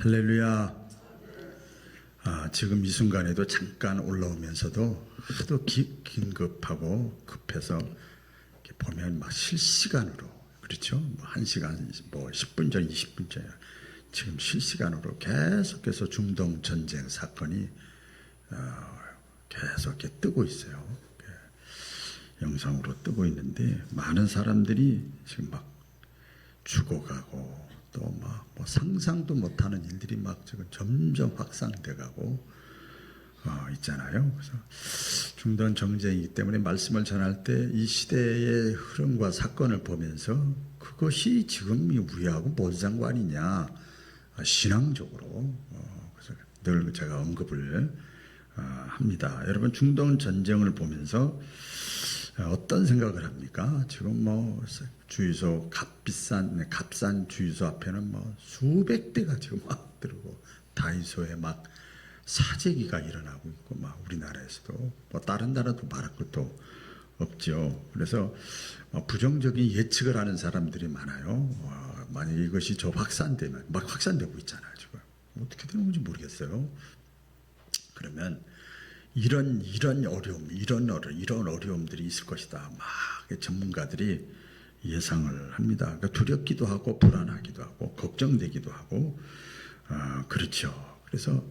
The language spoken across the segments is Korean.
할렐루야. 지금 이 순간에도 잠깐 올라오면서도 하도 긴급하고 급해서 이렇게 보면 막 실시간으로, 그렇죠? 뭐 1시간, 뭐 10분 전, 20분 전, 지금 실시간으로 계속해서 중동 전쟁 사건이 계속 이렇게 뜨고 있어요. 영상으로 뜨고 있는데 많은 사람들이 지금 막 죽어가고 또 막 뭐 상상도 못하는 일들이 막 지금 점점 확산돼 가고 있잖아요. 그래서 중동 전쟁이기 때문에 말씀을 전할 때 이 시대의 흐름과 사건을 보면서 그것이 지금 우리하고 뭔 상관이냐, 신앙적으로 그래서 늘 제가 언급을 합니다. 여러분, 중동 전쟁을 보면서 어떤 생각을 합니까? 지금 뭐 주유소 값싼 주유소 앞에는 뭐 수백 대가 지금 막 들고, 다이소에 막 사재기가 일어나고 있고, 막 우리나라에서도 뭐 다른 나라도 말할 것도 없죠. 그래서 부정적인 예측을 하는 사람들이 많아요. 만약 이것이 확산되면, 막 확산되고 있잖아요. 지금 어떻게 되는 건지 모르겠어요. 그러면 이런 어려움, 이런 어려움들이 있을 것이다. 막 전문가들이 예상을 합니다. 그러니까 두렵기도 하고 불안하기도 하고 걱정되기도 하고, 그렇죠. 그래서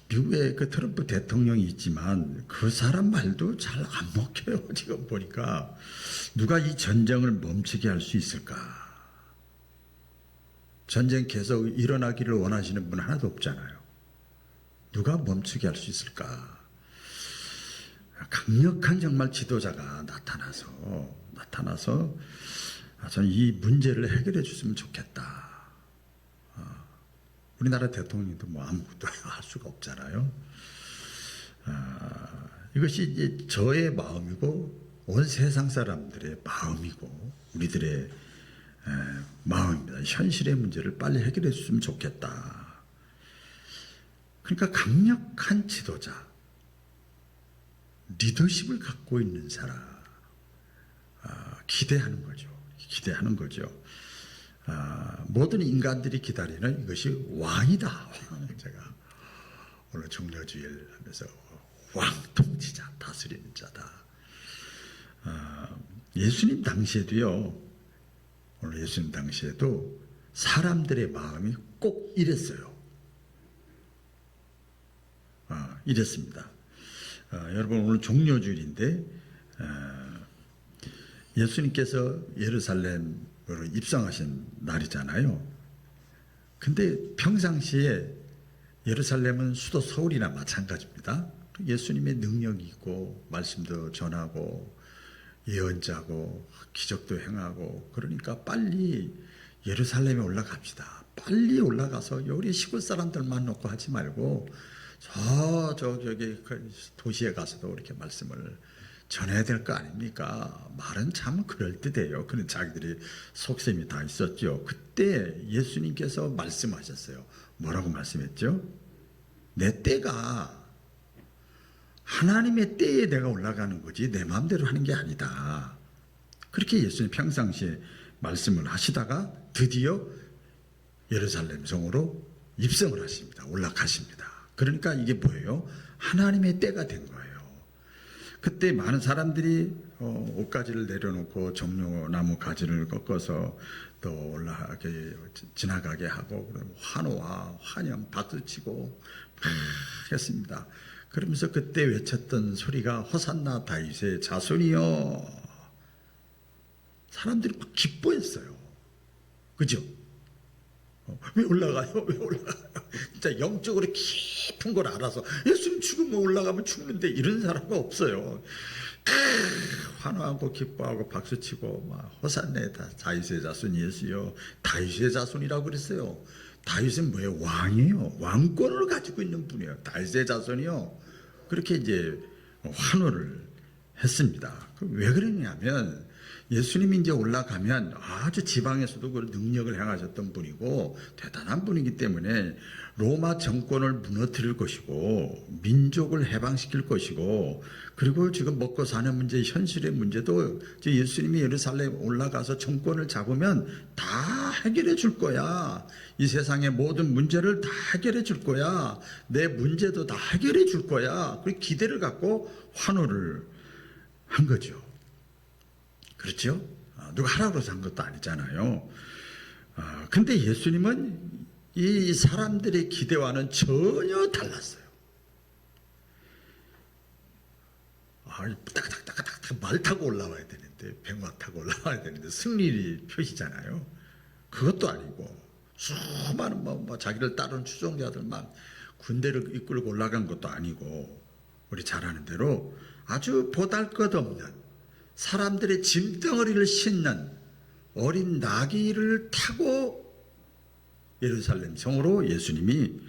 미국의 그 트럼프 대통령이 있지만 그 사람 말도 잘 안 먹혀요. 지금 보니까 누가 이 전쟁을 멈추게 할 수 있을까? 전쟁 계속 일어나기를 원하시는 분 하나도 없잖아요. 누가 멈추게 할 수 있을까? 강력한 정말 지도자가 나타나서 저는 이 문제를 해결해 줬으면 좋겠다. 우리나라 대통령도 뭐 아무것도 할 수가 없잖아요. 이것이 이제 저의 마음이고 온 세상 사람들의 마음이고 우리들의 마음입니다. 현실의 문제를 빨리 해결해 줬으면 좋겠다. 그러니까 강력한 지도자, 리더십을 갖고 있는 사람, 기대하는 거죠. 모든 인간들이 기다리는 이것이 왕이다. 제가 오늘 종려주일 하면서 왕통치자, 다스리는 자다. 예수님 당시에도요, 오늘 예수님 당시에도 사람들의 마음이 꼭 이랬어요. 이랬습니다. 여러분, 오늘 종려주일인데 예수님께서 예루살렘으로 입성하신 날이잖아요. 근데 평상시에 예루살렘은 수도 서울이나 마찬가지입니다. 예수님의 능력이 있고 말씀도 전하고 예언자고 기적도 행하고, 그러니까 빨리 예루살렘에 올라갑시다. 빨리 올라가서 우리 시골 사람들만 놓고 하지 말고 저기 도시에 가서도 이렇게 말씀을 전해야 될 거 아닙니까? 말은 참 그럴듯해요. 그런 자기들이 속셈이 다 있었죠. 그때 예수님께서 말씀하셨어요. 뭐라고 말씀했죠? 내 때가 하나님의 때에 내가 올라가는 거지 내 마음대로 하는 게 아니다. 그렇게 예수님 평상시에 말씀을 하시다가 드디어 예루살렘 성으로 입성을 하십니다. 올라가십니다. 그러니까 이게 뭐예요? 하나님의 때가 된 거예요. 그때 많은 사람들이 옷가지를 내려놓고 종려나무 가지를 꺾어서 또 올라가게 지나가게 하고, 환호와 환영 박수치고 했습니다. 그러면서 그때 외쳤던 소리가 호산나 다윗의 자손이여. 사람들이 막 기뻐했어요. 그죠? 왜 올라가요? 진짜 영적으로 깊은 걸 알아서 예수님 죽으면 올라가면 죽는데 이런 사람은 없어요. 환호하고 기뻐하고 박수치고 막 호산나 다윗의 자손 예수여. 다윗의 자손이라고 그랬어요. 다윗은 뭐예요? 왕이에요. 왕권을 가지고 있는 분이에요. 다윗의 자손이요. 그렇게 이제 환호를 했습니다. 왜 그러냐면 예수님이 이제 올라가면 아주 지방에서도 그 능력을 행하셨던 분이고 대단한 분이기 때문에 로마 정권을 무너뜨릴 것이고 민족을 해방시킬 것이고, 그리고 지금 먹고 사는 문제, 현실의 문제도 예수님이 예루살렘 올라가서 정권을 잡으면 다 해결해 줄 거야. 이 세상의 모든 문제를 다 해결해 줄 거야. 내 문제도 다 해결해 줄 거야. 그 기대를 갖고 환호를 한 거죠. 그렇죠? 누가 하라고 해서 한 것도 아니잖아요. 근데 예수님은 이 사람들의 기대와는 전혀 달랐어요. 따닥따닥따닥 말 타고 올라와야 되는데, 백마 타고 올라와야 되는데, 승리 표시잖아요. 그것도 아니고, 수많은 자기를 따르는 추종자들 막 군대를 이끌고 올라간 것도 아니고, 우리 잘 아는 대로 아주 보잘것없는 사람들의 짐덩어리를 싣는 어린 나귀를 타고 예루살렘 성으로 예수님이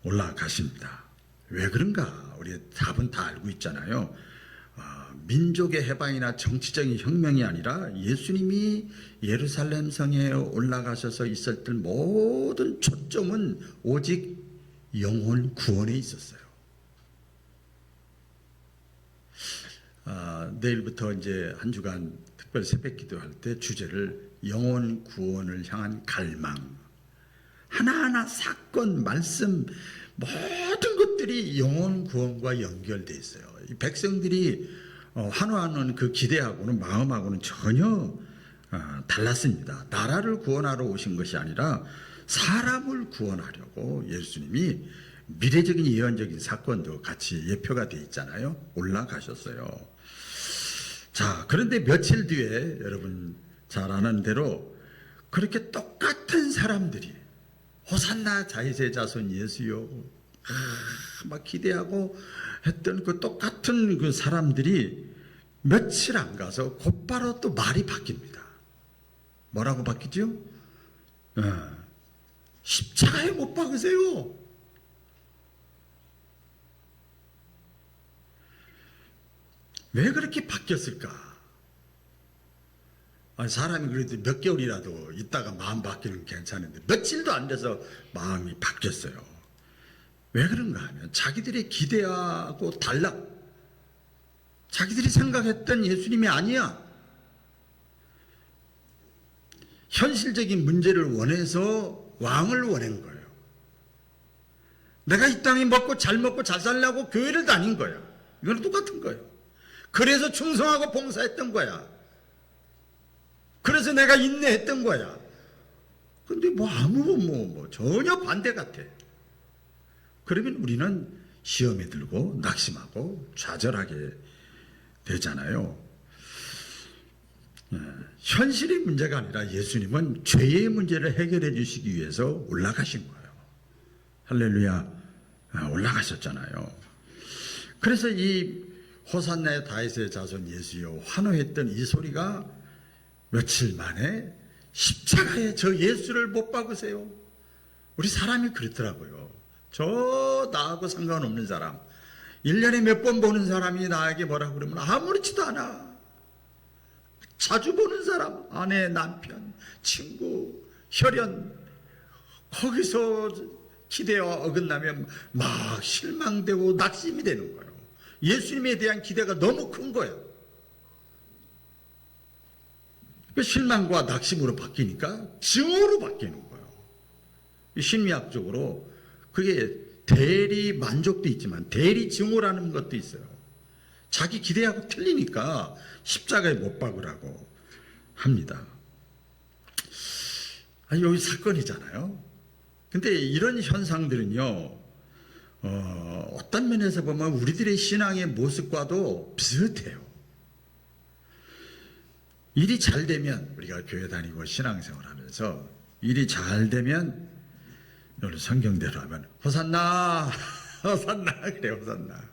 올라가십니다. 왜 그런가? 우리 답은 다 알고 있잖아요. 민족의 해방이나 정치적인 혁명이 아니라 예수님이 예루살렘 성에 올라가셔서 있을 때 모든 초점은 오직 영혼 구원에 있었어요. 내일부터 이제 한 주간 특별 새벽 기도할 때 주제를 영혼 구원을 향한 갈망. 하나하나 사건, 말씀, 모든 것들이 영혼 구원과 연결되어 있어요. 이 백성들이 환호하는 그 기대하고는 마음하고는 전혀 달랐습니다. 나라를 구원하러 오신 것이 아니라 사람을 구원하려고 예수님이 미래적인 예언적인 사건도 같이 예표가 되어 있잖아요. 올라가셨어요. 자, 그런데 며칠 뒤에 여러분 잘 아는 대로 그렇게 똑같은 사람들이 호산나 다윗의 자손 예수여 막 기대하고 했던 그 똑같은 그 사람들이 며칠 안 가서 곧바로 또 말이 바뀝니다. 뭐라고 바뀌죠? 십자가에 못 박으세요. 왜 그렇게 바뀌었을까? 사람이 그래도 몇 개월이라도 있다가 마음 바뀌는 건 괜찮은데 며칠도 안 돼서 마음이 바뀌었어요. 왜 그런가 하면 자기들의 기대하고 달라. 자기들이 생각했던 예수님이 아니야. 현실적인 문제를 원해서 왕을 원한 거예요. 내가 이 땅에 먹고 잘 살려고 교회를 다닌 거야. 이건 똑같은 거예요. 그래서 충성하고 봉사했던 거야. 그래서 내가 인내했던 거야. 근데 아무 전혀 반대 같아. 그러면 우리는 시험에 들고 낙심하고 좌절하게 되잖아요. 현실의 문제가 아니라 예수님은 죄의 문제를 해결해 주시기 위해서 올라가신 거예요. 할렐루야. 올라가셨잖아요. 그래서 이 호산나의 다윗의 자손 예수여 환호했던 이 소리가 며칠 만에 십자가에 저 예수를 못 박으세요. 우리 사람이 그렇더라고요. 저 나하고 상관없는 사람, 1년에 몇 번 보는 사람이 나에게 뭐라고 그러면 아무렇지도 않아. 자주 보는 사람, 아내, 남편, 친구, 혈연, 거기서 기대와 어긋나면 막 실망되고 낙심이 되는 거예요. 예수님에 대한 기대가 너무 큰 거예요. 그 실망과 낙심으로 바뀌니까 증오로 바뀌는 거예요. 심리학적으로 그게 대리 만족도 있지만 대리 증오라는 것도 있어요. 자기 기대하고 틀리니까 십자가에 못 박으라고 합니다. 여기 사건이잖아요. 근데 이런 현상들은요, 어떤 면에서 보면 우리들의 신앙의 모습과도 비슷해요. 일이 잘 되면, 우리가 교회 다니고 신앙생활 하면서 일이 잘 되면, 오늘 성경대로 하면 호산나 호산나 그래. 호산나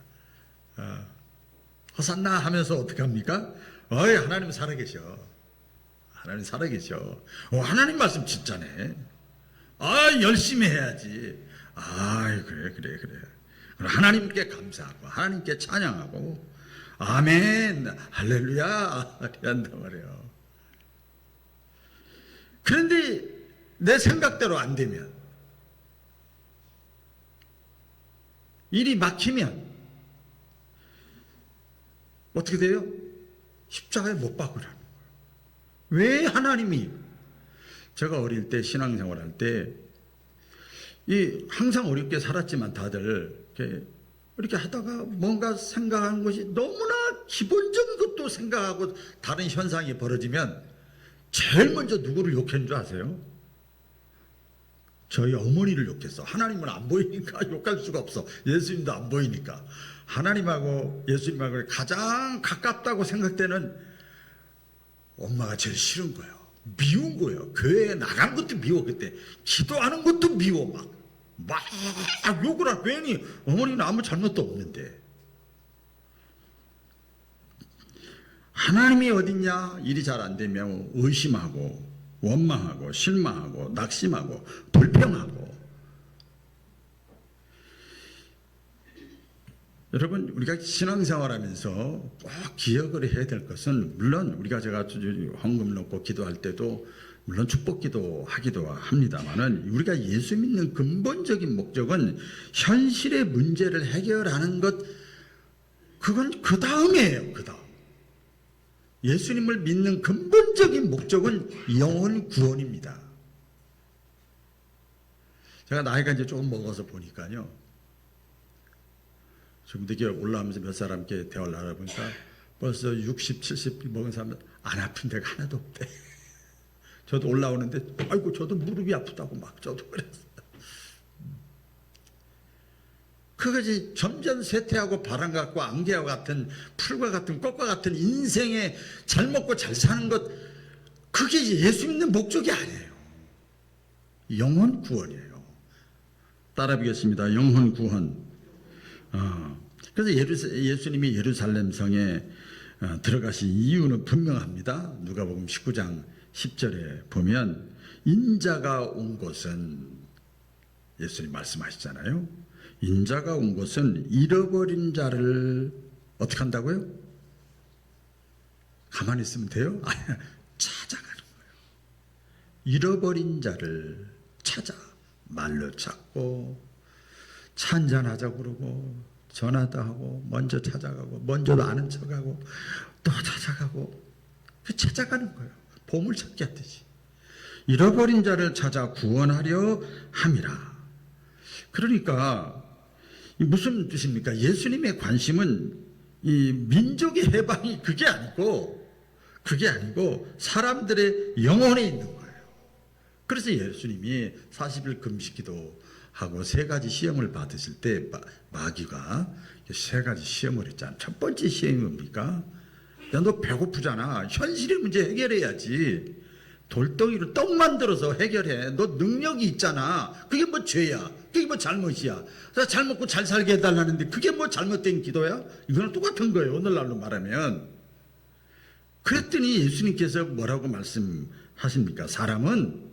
호산나 하면서 어떻게 합니까? 하나님 살아계셔. 하나님 살아계셔. 하나님 말씀 진짜네. 열심히 해야지. 그래. 하나님께 감사하고 하나님께 찬양하고 아멘 할렐루야 이렇게 한단 말이에요. 그런데 내 생각대로 안 되면, 일이 막히면 어떻게 돼요? 십자가에 못 박으라는 거예요. 왜 하나님이 제가 어릴 때 신앙생활할 때 항상 어렵게 살았지만 다들 이렇게 하다가 뭔가 생각하는 것이 너무나 기본적인 것도 생각하고 다른 현상이 벌어지면 제일 먼저 누구를 욕한 줄 아세요? 저희 어머니를 욕했어. 하나님은 안 보이니까 욕할 수가 없어. 예수님도 안 보이니까. 하나님하고 예수님하고 가장 가깝다고 생각되는 엄마가 제일 싫은 거예요. 미운 거예요. 교회에 나가는 것도 미워. 그때 기도하는 것도 미워. 막 욕을 하고. 괜히 어머니는 아무 잘못도 없는데. 하나님이 어딨냐? 일이 잘 안 되면 의심하고 원망하고 실망하고 낙심하고 불평하고. 여러분, 우리가 신앙생활하면서 꼭 기억을 해야 될 것은, 물론 우리가 제가 헌금 넣고 기도할 때도 물론 축복기도 하기도 합니다만은, 우리가 예수 믿는 근본적인 목적은 현실의 문제를 해결하는 것, 그건 그 다음이에요. 그 다음. 예수님을 믿는 근본적인 목적은 영혼 구원입니다. 제가 나이가 이제 조금 먹어서 보니까요, 지금 이렇게 올라오면서 몇 사람께 대화를 나눠보니까 벌써 60, 70 먹은 사람들 안 아픈 데가 하나도 없대. 저도 올라오는데 아이고 저도 무릎이 아프다고 막 저도 그랬어요. 그것이 점점 쇠퇴하고 바람 같고 안개와 같은 풀과 같은 꽃과 같은 인생에 잘 먹고 잘 사는 것, 그게 예수 믿는 목적이 아니에요. 영혼 구원이에요. 따라 보겠습니다. 영혼 구원. 그래서 예수님이 예루살렘 성에 들어가신 이유는 분명합니다. 누가복음 19장 10절에 보면 인자가 온 곳은, 예수님 말씀하시잖아요. 인자가 온 곳은 잃어버린 자를 어떻게 한다고요? 가만히 있으면 돼요? 아니, 찾아가는 거예요. 잃어버린 자를 찾아 말로 찾고 차 한잔하자고 그러고 전화도 하고 먼저 찾아가고 먼저도 아는 척하고 또 찾아가고 찾아가는 거예요. 보물찾기 하듯이. 잃어버린 자를 찾아 구원하려 함이라. 그러니까 무슨 뜻입니까? 예수님의 관심은 이 민족의 해방이 그게 아니고 사람들의 영혼에 있는 거예요. 그래서 예수님이 40일 금식기도 하고 3가지 시험을 받으실 때 마귀가 3가지 시험을 했잖아. 첫 번째 시험이 뭡니까? 야, 너 배고프잖아. 현실의 문제 해결해야지. 돌덩이로 떡 만들어서 해결해. 너 능력이 있잖아. 그게 뭐 죄야? 그게 뭐 잘못이야? 잘 먹고 잘 살게 해달라는데 그게 뭐 잘못된 기도야? 이거는 똑같은 거예요. 오늘날로 말하면. 그랬더니 예수님께서 뭐라고 말씀하십니까? 사람은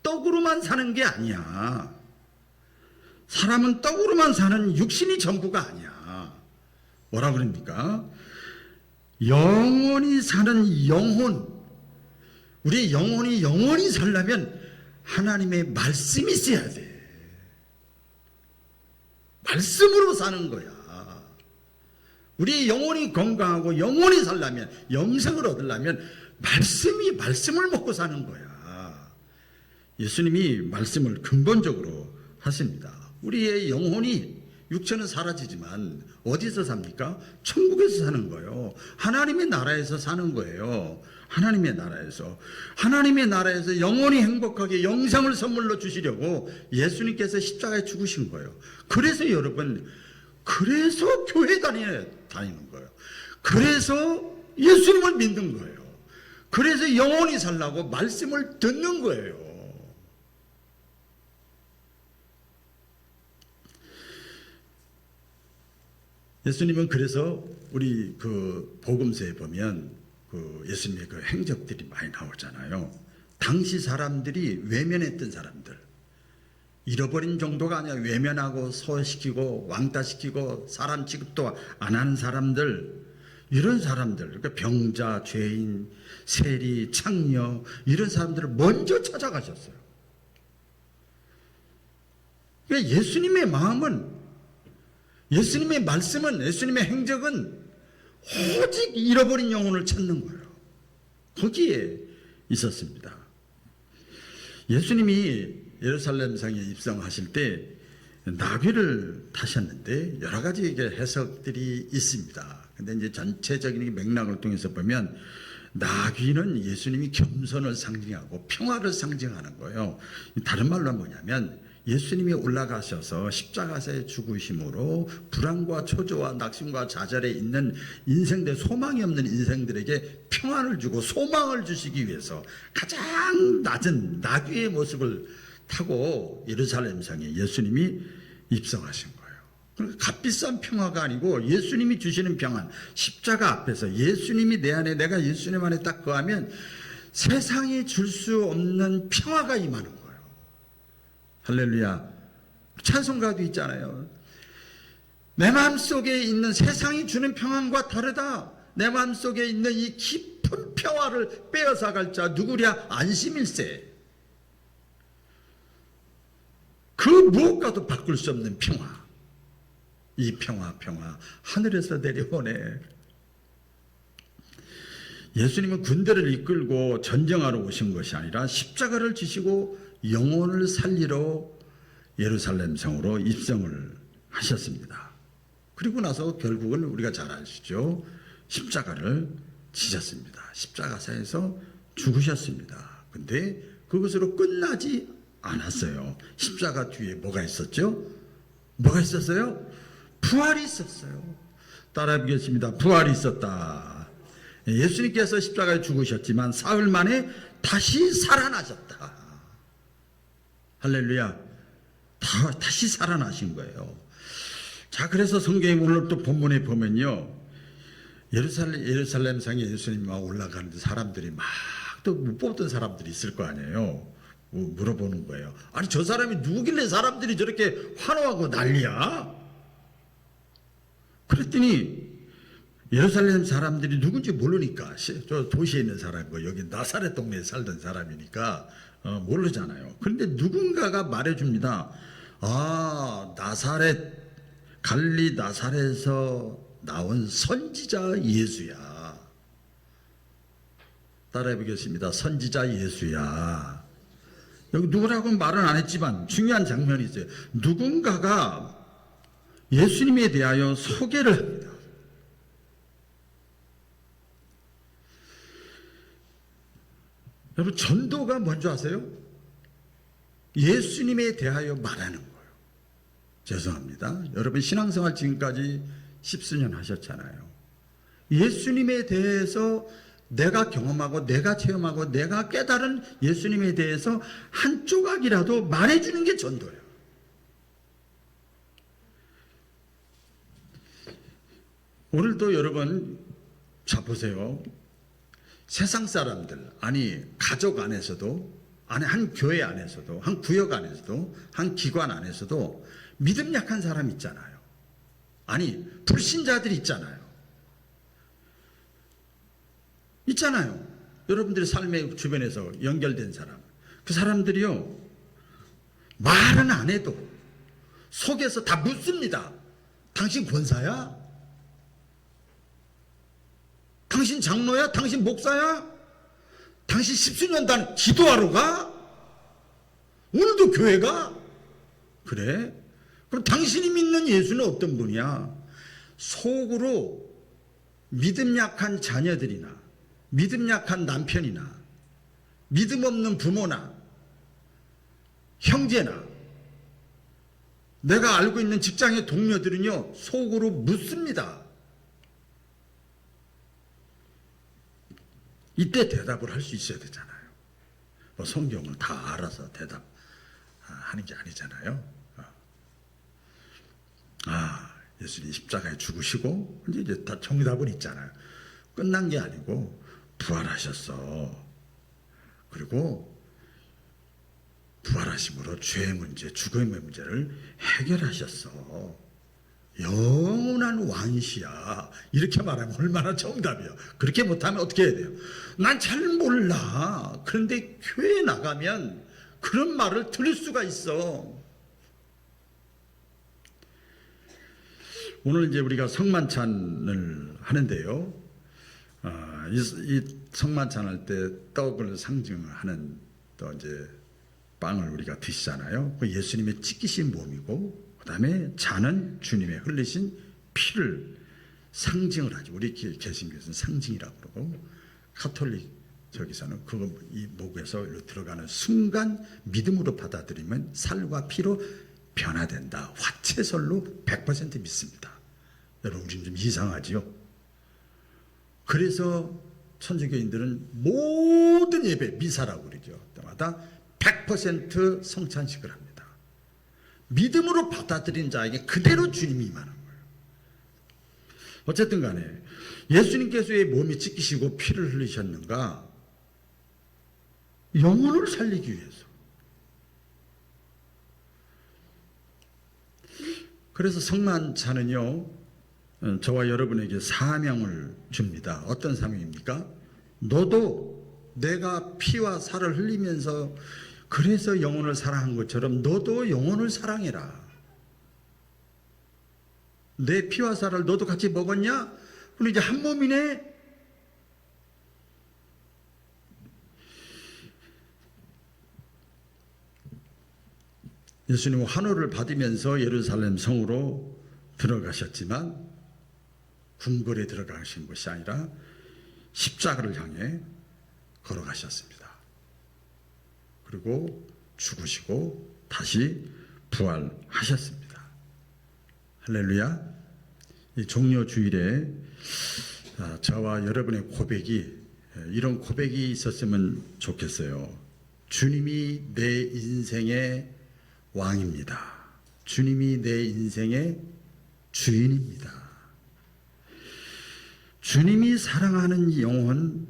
떡으로만 사는 게 아니야. 사람은 떡으로만 사는 육신이 전부가 아니야. 뭐라 그럽니까? 영원히 사는 영혼. 우리 영혼이 영원히 살려면 하나님의 말씀이 있어야 돼. 말씀으로 사는 거야. 우리 영혼이 건강하고 영원히 살려면, 영생을 얻으려면 말씀을 먹고 사는 거야. 예수님이 말씀을 근본적으로 하십니다. 우리의 영혼이, 육체는 사라지지만 어디서 삽니까? 천국에서 사는 거예요. 하나님의 나라에서 사는 거예요. 하나님의 나라에서 영원히 행복하게 영생을 선물로 주시려고 예수님께서 십자가에 죽으신 거예요. 그래서 여러분, 그래서 교회 다니는 거예요. 그래서 예수님을 믿는 거예요. 그래서 영원히 살라고 말씀을 듣는 거예요. 예수님은 그래서 우리 그 복음서에 보면 그 예수님의 그 행적들이 많이 나오잖아요. 당시 사람들이 외면했던 사람들, 잃어버린 정도가 아니라 외면하고 소외시키고 왕따시키고 사람 취급도 안 하는 사람들, 이런 사람들, 그러니까 병자, 죄인, 세리, 창녀, 이런 사람들을 먼저 찾아가셨어요. 그러니까 예수님의 마음은, 예수님의 말씀은, 예수님의 행적은 오직 잃어버린 영혼을 찾는 거예요. 거기에 있었습니다. 예수님이 예루살렘 성에 입성하실 때 나귀를 타셨는데 여러 가지 해석들이 있습니다. 근데 이제 전체적인 맥락을 통해서 보면 나귀는 예수님이 겸손을 상징하고 평화를 상징하는 거예요. 다른 말로 뭐냐면 예수님이 올라가셔서 십자가에 죽으심으로 불안과 초조와 낙심과 좌절에 있는 인생들, 소망이 없는 인생들에게 평안을 주고 소망을 주시기 위해서 가장 낮은 나귀의 모습을 타고 예루살렘 성에 예수님이 입성하신 거예요. 그러니까 값비싼 평화가 아니고 예수님이 주시는 평안, 십자가 앞에서 예수님이 내 안에, 내가 예수님 안에 딱 거하면 세상이 줄 수 없는 평화가 임하는 거예요. 할렐루야. 찬송가도 있잖아요. 내 마음속에 있는 세상이 주는 평안과 다르다. 내 마음속에 있는 이 깊은 평화를 빼앗아갈 자 누구랴? 안심일세. 그 무엇과도 바꿀 수 없는 평화. 이 평화 하늘에서 내려오네. 예수님은 군대를 이끌고 전쟁하러 오신 것이 아니라 십자가를 지시고 영혼을 살리러 예루살렘 성으로 입성을 하셨습니다. 그리고 나서 결국은 우리가 잘 아시죠. 십자가를 지셨습니다. 십자가사에서 죽으셨습니다. 근데 그것으로 끝나지 않았어요. 십자가 뒤에 뭐가 있었죠? 뭐가 있었어요? 부활이 있었어요. 따라 보겠습니다. 부활이 있었다. 예수님께서 십자가에 죽으셨지만 사흘 만에 다시 살아나셨다. 할렐루야. 다시 살아나신 거예요. 자, 그래서 성경에 오늘 또 본문에 보면요, 예루살렘 성에 예수님이 올라가는데 사람들이 막 또 못 뽑던 사람들이 있을 거 아니에요. 물어보는 거예요. 아니, 저 사람이 누구길래 사람들이 저렇게 환호하고 난리야? 그랬더니 예루살렘 사람들이 누군지 모르니까, 저 도시에 있는 사람이고 여기 나사렛 동네에 살던 사람이니까 모르잖아요. 그런데 누군가가 말해줍니다. 아, 갈리 나사렛에서 나온 선지자 예수야. 따라해보겠습니다. 선지자 예수야. 여기 누구라고 말은 안 했지만 중요한 장면이 있어요. 누군가가 예수님에 대하여 소개를 합니다. 여러분, 전도가 뭔지 아세요? 예수님에 대하여 말하는 거예요. 죄송합니다. 여러분, 신앙생활 지금까지 10수년 하셨잖아요. 예수님에 대해서 내가 경험하고 내가 체험하고 내가 깨달은 예수님에 대해서 한 조각이라도 말해주는 게 전도예요. 오늘도 여러분, 자 보세요. 세상 사람들, 아니 가족 안에서도, 아니 한 교회 안에서도, 한 구역 안에서도, 한 기관 안에서도 믿음 약한 사람 있잖아요. 아니 불신자들이 있잖아요. 여러분들의 삶의 주변에서 연결된 사람. 그 사람들이요, 말은 안 해도 속에서 다 묻습니다. 당신 권사야? 당신 장로야? 당신 목사야? 당신 10수년단 기도하러 가? 오늘도 교회 가? 그래? 그럼 당신이 믿는 예수는 어떤 분이야? 속으로 믿음 약한 자녀들이나 믿음 약한 남편이나 믿음 없는 부모나 형제나 내가 알고 있는 직장의 동료들은요, 속으로 묻습니다. 이때 대답을 할 수 있어야 되잖아요. 뭐 성경을 다 알아서 대답하는 게 아니잖아요. 예수님이 십자가에 죽으시고 이제 다 정답은 있잖아요. 끝난 게 아니고 부활하셨어. 그리고 부활하심으로 죄의 문제, 죽음의 문제를 해결하셨어. 영원한 왕이시야. 이렇게 말하면 얼마나 정답이야. 그렇게 못하면 어떻게 해야 돼요? 난 잘 몰라. 그런데 교회에 나가면 그런 말을 들을 수가 있어. 오늘 이제 우리가 성만찬을 하는데요. 이 성만찬 할 때 떡을 상징하는 또 이제 빵을 우리가 드시잖아요. 그 예수님의 찢기신 몸이고, 그 다음에 잔은 주님의 흘리신 피를 상징을 하죠. 우리 개신교에서는 상징이라고 그러고, 카톨릭 저기서는 그거 이 목에서 들어가는 순간 믿음으로 받아들이면 살과 피로 변화된다. 화채설로 100% 믿습니다. 여러분, 우리는 좀 이상하지요? 그래서 천주교인들은 모든 예배, 미사라고 그러죠. 때마다 100% 성찬식을 합니다. 믿음으로 받아들인 자에게 그대로 주님이 임하는 거예요. 어쨌든 간에 예수님께서 왜 몸이 찢기시고 피를 흘리셨는가? 영혼을 살리기 위해서. 그래서 성만찬은요, 저와 여러분에게 사명을 줍니다. 어떤 사명입니까? 너도 내가 피와 살을 흘리면서 그래서 영혼을 사랑한 것처럼 너도 영혼을 사랑해라. 내 피와 살을 너도 같이 먹었냐? 그럼 이제 한 몸이네? 예수님은 환호를 받으면서 예루살렘 성으로 들어가셨지만 궁궐에 들어가신 것이 아니라 십자가를 향해 걸어가셨습니다. 그리고 죽으시고 다시 부활하셨습니다. 할렐루야. 이 종려 주일에 저와 여러분의 고백이 이런 고백이 있었으면 좋겠어요. 주님이 내 인생의 왕입니다. 주님이 내 인생의 주인입니다. 주님이 사랑하는 영혼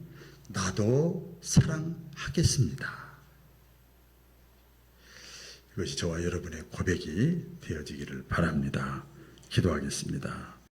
나도 사랑하겠습니다. 이것이 저와 여러분의 고백이 되어지기를 바랍니다. 기도하겠습니다.